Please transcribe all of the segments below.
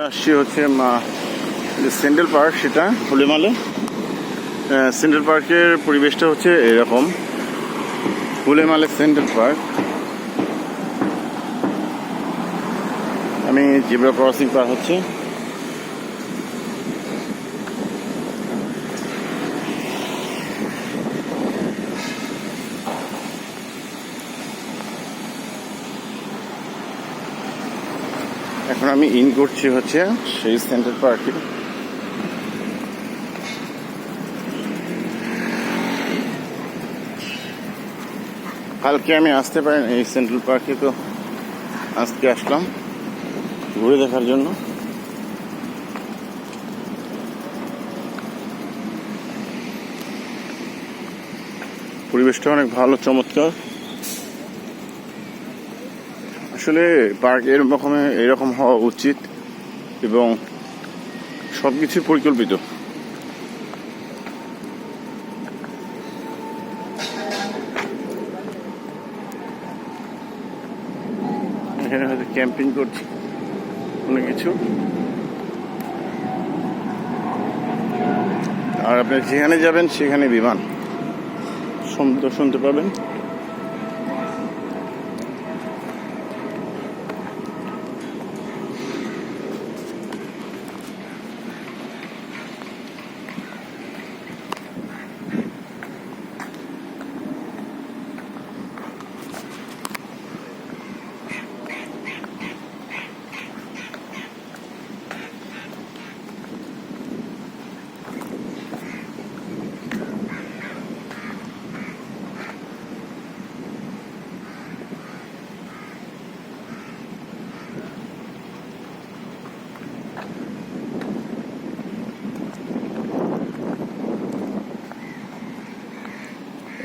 আসছি হচ্ছে central park, সেটা হুলেমালে। সেন্ট্রাল পার্কের পরিবেশটা হচ্ছে এরকম। হুলেমালে সেন্ট্রাল পার্ক। আমি জিব্রা ক্রসিং পার হচ্ছে। এখন আমি ইন করছি হচ্ছে সেই সেন্ট্রাল পার্কে। কালকে আমি আসতে পারি এই সেন্ট্রাল পার্কে, তো আজকে আসলাম ঘুরে দেখার জন্য। পরিবেশটা অনেক ভালো, চমৎকার। আসলে পার্ক এরকম হওয়া উচিত এবং সবকিছু পরিকল্পিত। এখানে হয়তো ক্যাম্পিং করছে অনেক কিছু। আর আপনি যেখানে যাবেন সেখানে বিমান শব্দ শুনতে পাবেন।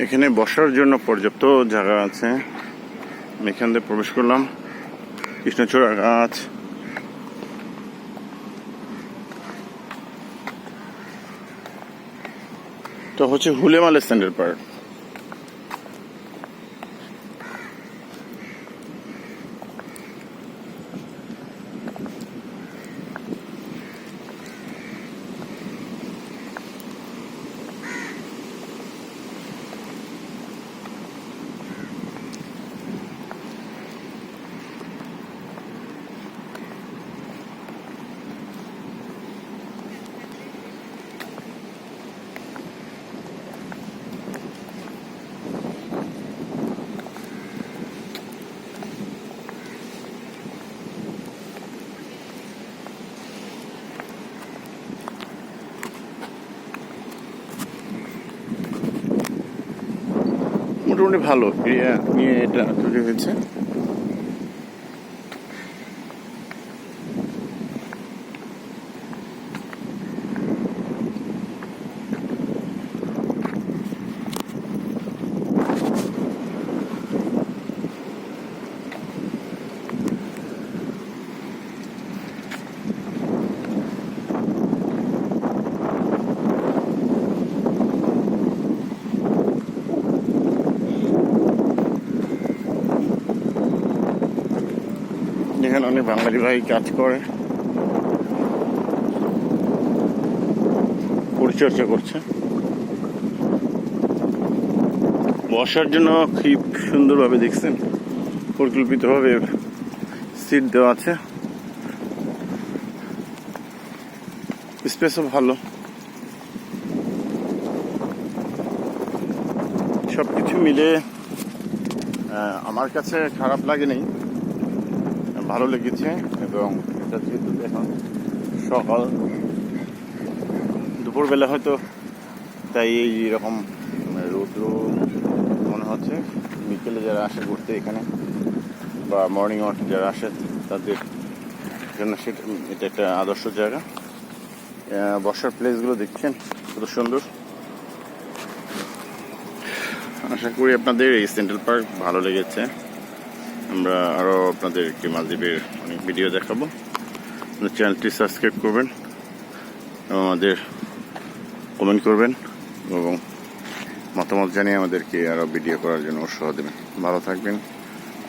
এখানে বসার জন্য পর্যাপ্ত জায়গা আছে। আমি এখান দিয়ে প্রবেশ করলাম। কৃষ্ণচূড়া গাছ, তো হচ্ছে হুলেমালে সেন্ট্রাল পার্ক। মোটামুটি ভালো এরিয়া নিয়ে এটা তৈরি হয়েছে। এখানে অনেক বাঙালি ভাই কাজ করে, পরিচর্যা করছে। বসার জন্য খুব সুন্দরভাবে দেখছেন, পরিকল্পিতভাবে সিট দেওয়া আছে। স্পেসও ভালো। সবকিছু মিলে আমার কাছে খারাপ লাগেনি, ভালো লেগেছে। এবং এটা যেহেতু এখন সকাল, দুপুরবেলা হয়তো তাই এইরকম রৌদ্র মনে হচ্ছে। বিকেলে যারা আসে ঘুরতে এখানে বা মর্নিং ওয়াক যারা আসে তাদের জন্য এটা একটা আদর্শ জায়গা। বসার প্লেসগুলো দেখছেন কত সুন্দর। আশা করি আপনাদের এই সেন্ট্রাল পার্ক ভালো লেগেছে। আমরা আরও আপনাদেরকে মালদ্বীপের অনেক ভিডিও দেখাবো। চ্যানেলটি সাবস্ক্রাইব করবেন এবং আমাদের কমেন্ট করবেন এবং মতামত জানিয়ে আমাদেরকে আরও ভিডিও করার জন্য উৎসাহ দেবেন। ভালো থাকবেন,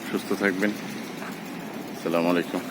সুস্থ থাকবেন। আসসালামু আলাইকুম।